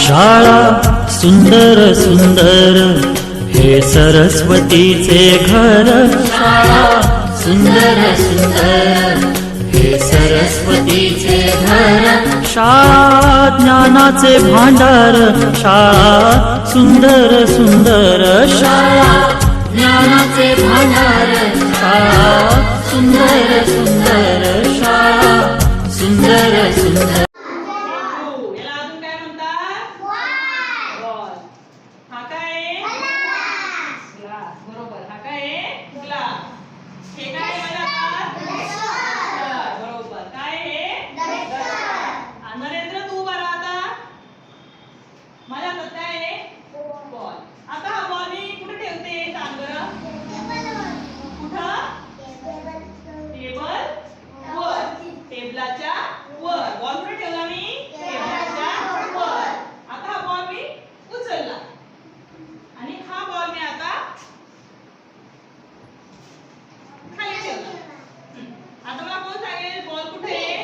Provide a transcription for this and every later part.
शाळा सुंदर सुंदर हे सरस्वतीचे घर। शाळा सुंदर सुंदर हे सरस्वतीचे घर। शाळा ज्ञानाचे भांडार। शाळा सुंदर सुंदर शाळा ज्ञानाचे भांडार। शाळा सुंदर सुंदर शाळा सुंदर सुंदर। टेबलाच्या वर बॉल कुठे ठेवला मी? टेबलाच्या वर। आता हा बॉल मी उचलला आणि हा बॉल मी आता खाली ठेवला। आता मला कोण सांगेल बॉल कुठे आहे?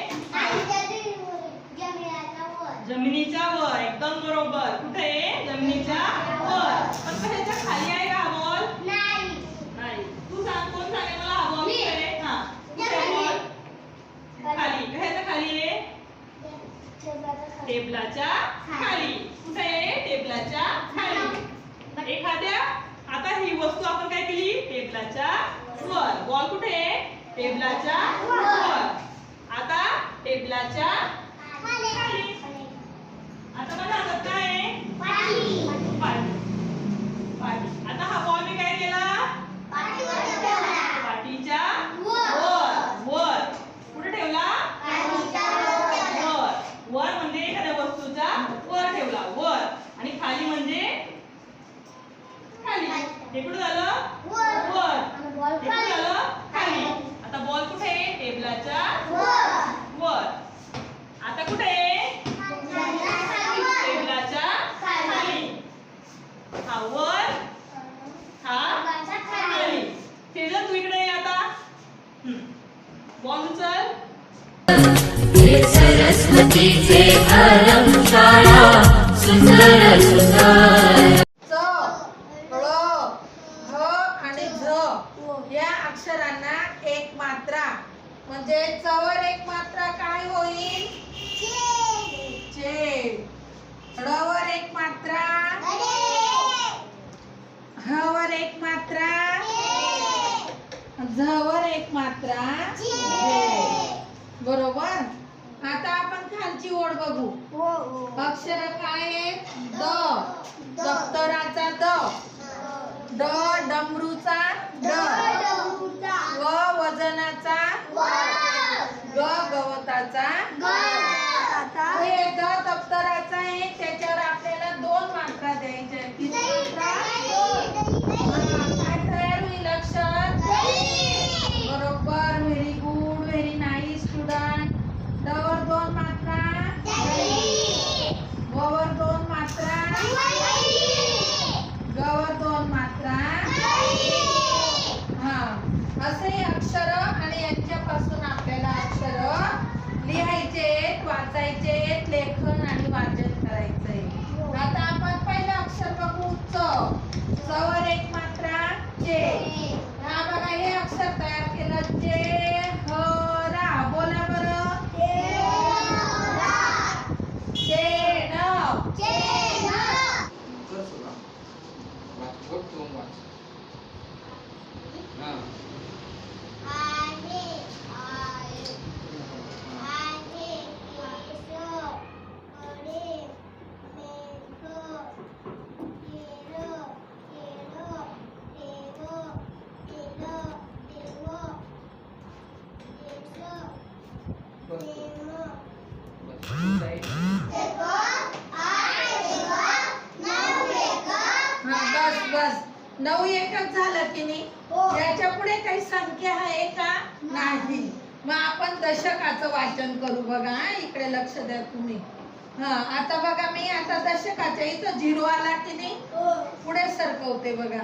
जमिनीच्या वर। एकदम बरोबर। कुठे आहे? जमिनीच्या वर। पण कशाच्या खाली आहे का हा बॉल? नाही। तू सांग, कोण सांगेल मला हा बॉल कुठे आहे? हां, कुठे आहे बॉल? खाली। कशाच्या खाली आहे? टेबलाच्या खाली। कुठे आहे? टेबलाच्या खाली। एखाद्या आता ही वस्तू आपण काय केली? टेबलाच्या वर। बॉल कुठे आहे? टेबलाच्या वर। आता टेबलाच्या खाली। आता माझ्या हातात काय आहे? पाटी। आता हा बॉल मी काय केला? पाटीच्या वर। कुठे ठेवला? वर। वर म्हणजे एखाद्या वस्तूच्या वर ठेवला, वर। आणि खाली म्हणजे खाली। हे कुठे झालं? वर। हे कुठे झालं? खाली। आता बॉल कुठे आहे? टेबलाच्या वर। आता कुठे आहे? टेबलाच्या खाली। हा वर, हा खाली। तेजल तू इकडे ये आता। बॉल उचल। हे सरस्वतीचे घर। शाळा सुंदर सुंदर। च, ळ, ह आणि झ या अक्षरांना एक मात्रा म्हणजे च वर एक मात्रा काय होईल? चे। ळ वर एक मात्रा ह वर एक मात्रा झ वर एक मात्रा झे। बरोबर। आता आपण खालची ओळ बघू। अक्षर काय आहेत? द, दप्तराचा द, ड डमरूचा ड, व वजनाचा, ग गवताचा। हे द दप्तराचा आहे, त्याच्यावर आपल्याला दोन मात्रा द्यायच्या आहेत। किती मात्रा? काय तयार होईल अक्षर? बरोबर। Very good, very nice student. ड वर दोन मात्रा, व वर दोन मात्रा, ग वर दोन मात्रा। हा, असे अक्षर आणि यांच्यापासून आपल्याला अक्षर लिहायचे, वाचायचे, लेखन आणि वाचन करायचंय। आता आपण पहिलं अक्षर बघू। च। च वर एक मात्रा चे। हा बघा, हे अक्षर तयार केलं। जे ह रा। बोला बरं। बस 9 एकच झालं की नाही? याच्या पुढे काही संख्या आहे का? नाही। मग आपण दशकाचं वाचन करू। बघा, इकडे लक्ष द्या तुम्ही। आता बघा, मी आता दशकाच्या इथं 0 आला की नाही? पुढे सरकवते बघा।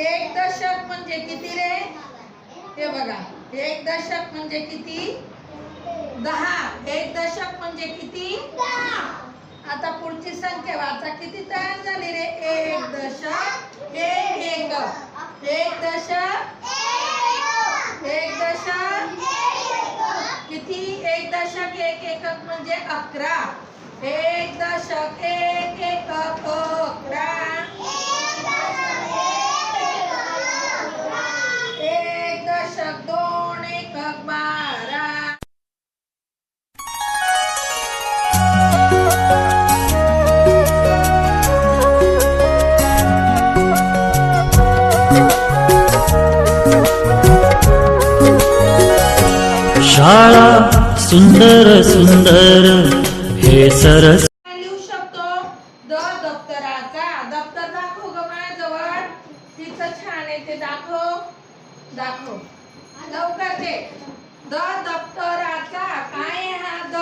एक दशक म्हणजे किती रे? हे बघा, एक दशक म्हणजे किती? 10। एक दशक म्हणजे किती? 10। आता पुढे तुमची संख्या वाचा किती तयार झाली रे? एक दशक एक एकक. एक दशक एक दशक किती? एक दशक एक एकक म्हणजे 11. एक दशक एक एकक 11. एक दशक दोन एकक 12. शाळा सुंदर सुंदर हे सरस लिहू शकतो द दप्तराचा. दप्तर दाखव ग माझ्याजवळ. तिचं छान आहे ते दाखव. दाखव लवकर ते. द दप्तराचा. काय आहे हा? द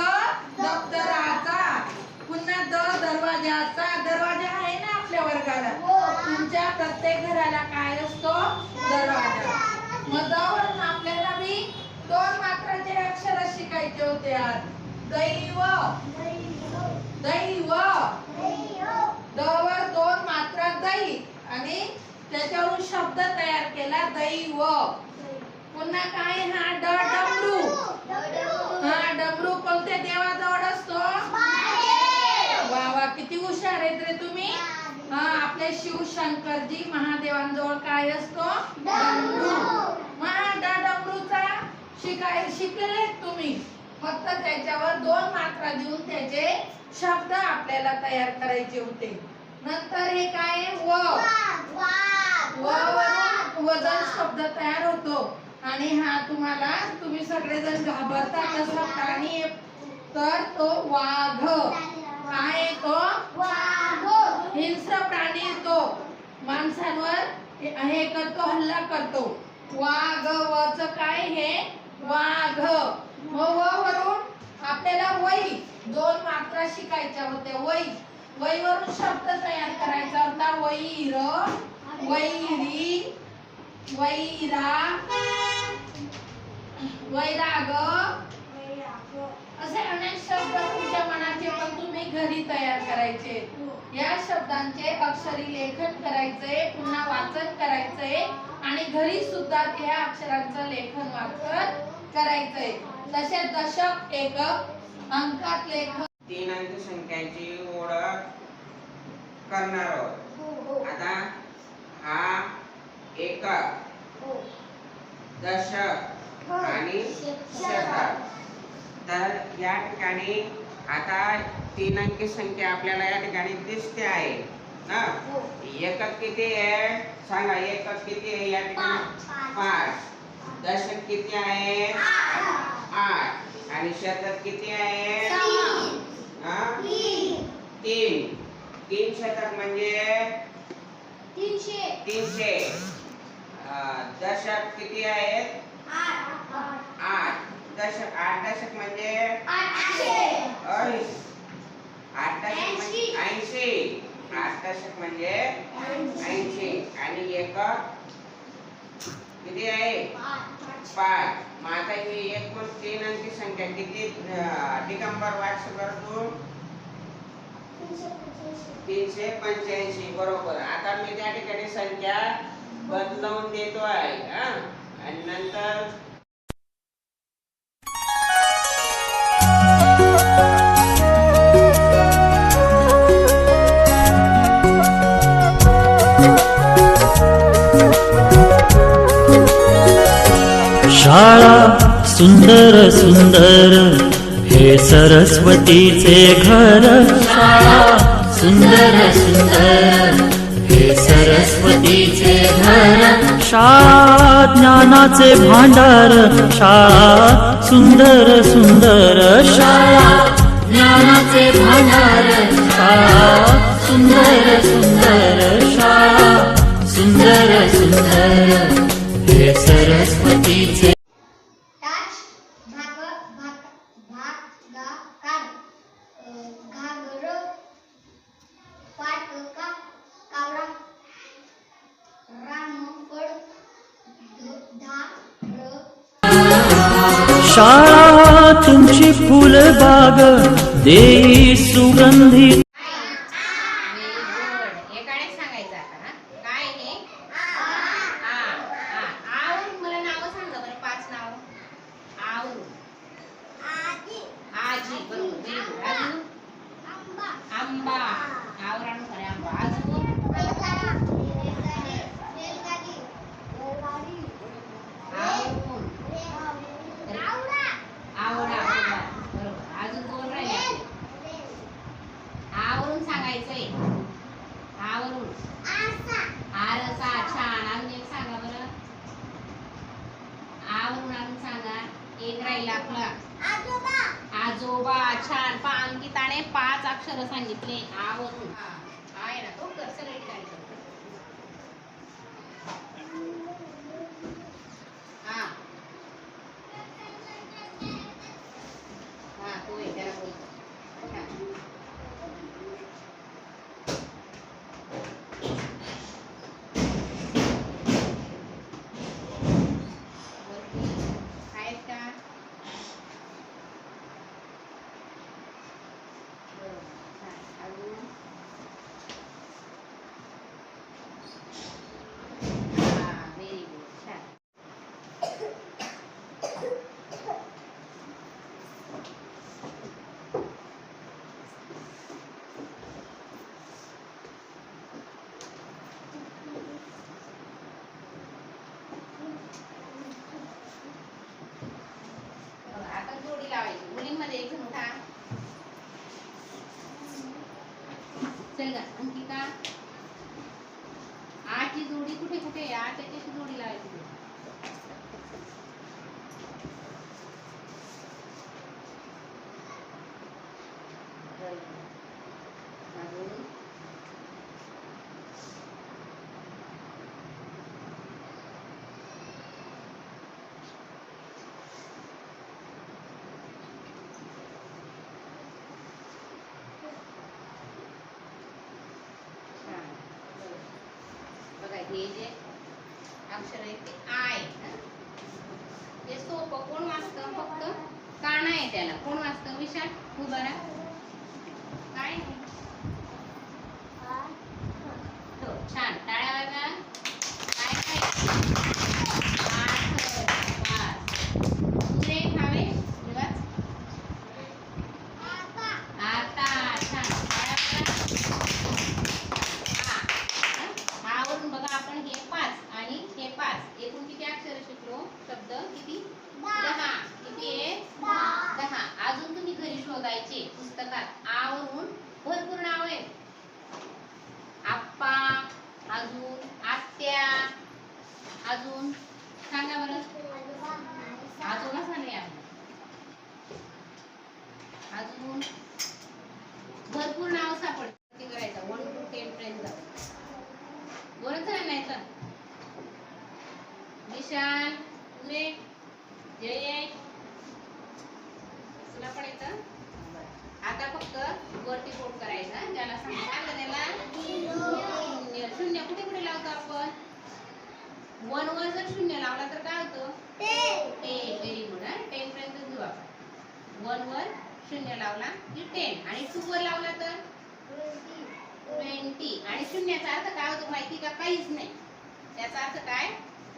दप्तराचा. पुन्हा द दरवाजाचा. दरवाजा आहे ना आपल्या वर्गाला. तुमच्या प्रत्येक घराला काय असतो? दरवाजा. मग द वरून आपल्याला मी दोन मात्राचे अक्षर शिकायचे होते आज. दैव दैव. द वर दोन मात्रा दै आणि त्याच्यावरून शब्द तयार केला दैव. पुन्हा काय? हा ड डमरू. हा डमरू कोणत्या देवाजवळ असतो? वा वा किती हुशार आहेत रे तुम्ही. हा आपले शिवशंकरजी महादेवांजवळ काय असतो? डमरू. मग ड डमरूचा शिकलेले तुम्ही. फक्त त्याच्यावर दोन मात्रा देऊन त्याचे शब्द आपल्याला तयार करायचे होते. नंतर हे काय? व वरून वजन शब्द तयार होतो. आणि हा तुम्हाला तुम्ही सगळेजण घाबरता कसला प्राणी तर तो वाघ. काय तो? हिंस्र प्राणी. तो माणसांवर हे करतो, हल्ला करतो. वाघ. वच काय? हे वाघ. मग व वरून आपल्याला वही दोन मात्रा शिकायच्या होत्या. वही. वही वरून शब्द तयार करायचा होता. वैर वैरी वैरा वैराग असे अनेक शब्द तुमच्या मनाचे पण तुम्ही घरी तयार करायचे. या शब्दांचे अक्षरी लेखन करायचे, पुन्हा वाचन करायचे आणि घरी सुद्धा त्या अक्षरांचं लेखन वाचन करायचंय. तसे दशक एकक अंकात लेखन. तीन अंक संख्याची ओळख करणार आहोत. आता हा एकक, दशक आणि शतक. तर या ठिकाणी आता तीन अंकी संख्या आपल्याला या ठिकाणी दिसते आहे ना. एकक किती आहे सांगा? एकक किती आहे या ठिकाणी? 5. दशक किती आहे? 8. आणि शतक किती आहे? 3. 3 शतक म्हणजे 300. दशक किती आहेत? 8. 8 दशक म्हणजे 8 दशक म्हणजे 80. 8 दशक म्हणजे 80. आणि एकक किती आहे? 5. मग आता ही एकूण तीन अंकी संख्या किती? दिगंबर वाच बर तू. 385. बरोबर. आता मी त्या ठिकाणी संख्या बदलवून देतो आहे. आणि नंतर शाळा सुंदर सुंदर हे सरस्वतीचे घर. शाळा सुंदर सुंदर हे सरस्वतीचे घर. शाळा ज्ञानाचे भांडार. शाळा सुंदर सुंदर. शाळा ज्ञानाचे भांडार. शाळा सुंदर सुंदर. शाळा सुंदर सुंदर हे सरस्वतीचे. शाळा तुमची फुलबाग देई सुगंधी. आंबा आवरण खरे आंबा अजून आवरून आवडा बरोबर अजून दोन राहिले आवरून सांगायचंय आवरून आरसा छान अजून एक सांगा बरं आवरून अजून सांगा एक राहिला आपला आजोबा छान अंकिताने 5 अक्षर सांगितले आवरून आहे ना तो कर सगळे काय हा हा तो आहे त्याला बोलतो आहेत का व्हेरी गुड छान आता जोडी लावायची मुलींमध्ये एक जण उठा चल गा अंकिता आची जोडी कुठे कुठे आहे त्याच्याशी जोडी लावायची अजून बघा हे जे अक्षर आहे ते आय हे सोपं कोण वाचतं फक्त काना आहे त्याला कोण वाचतं विशाल तू बरा काय नाही हो छान टाळ्या वाजवा काय काय दुसरे खावे वाच आता छान आवरून बघा आपण हे 5 आणि हे 5 एकूण किती अक्षर शिकलो शब्द किती 10 किती आहे 10 अजून तुम्ही घरी शोधायचे पुस्तकात आवरून भरपूर नाव आहे आप्पा अजून आत्या अजून सांगा बरं आजोबा सांगा अजून भरपूर नाव सापडते करायचं 1 to 10 पर्यंत बोलत राहायचं विशाल पुरे जय तुला पण येतं आता फक्त वरती बोट करायचा ज्याला सांगितलं त्याला शून्य कुठे कुठे लावतो आपण 1 वर जर शून्य लावला तर काय होतं 10 व्हेरी गुड 10 पर्यंत घेऊ आपण 1 वर शून्य लावला की 10 आणि 2 वर लावला तर 20 आणि शून्याचा अर्थ काय होतो माहिती का काहीच नाही त्याचा अर्थ काय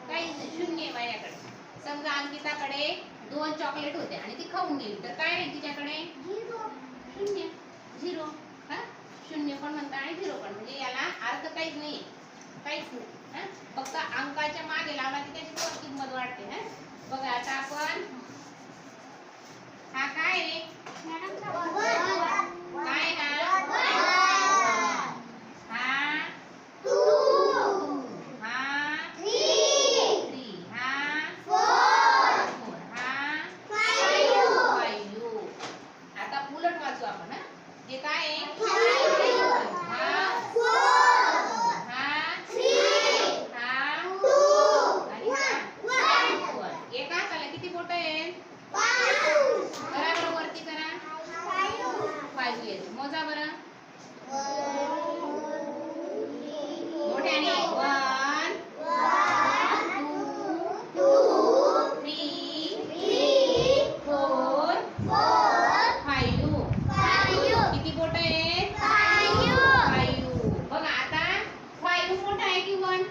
काहीच नाही शून्य आहे माझ्याकडे समजा अंकिताकडे 2 चॉकलेट होते आणि ती खाऊन गेली तर काय आहे तिच्याकडे शून्य 0 हा शून्य पण म्हणता आणि 0 पण म्हणजे याला अर्थ काहीच नाही काहीच नाही फक्त अंकाच्या मागे लावला की त्याची किंमत वाढते बघा आता आपण हा काय आहे काय मोजा बरं मोठ्याने 1 2 3 4 5 किती बोट आहेत 5 बघा आता 5 मोठा आहे की 1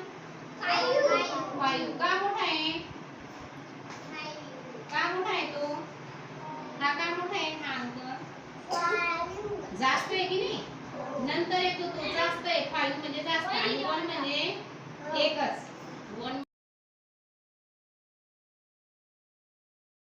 5 का मोठा आहे तो हा का मोठा आहे हा अंक जास्त आहे की नाही नंतर येतो तो जास्त आहे 5 म्हणजे जास्त आणि 1 म्हणजे एकच 1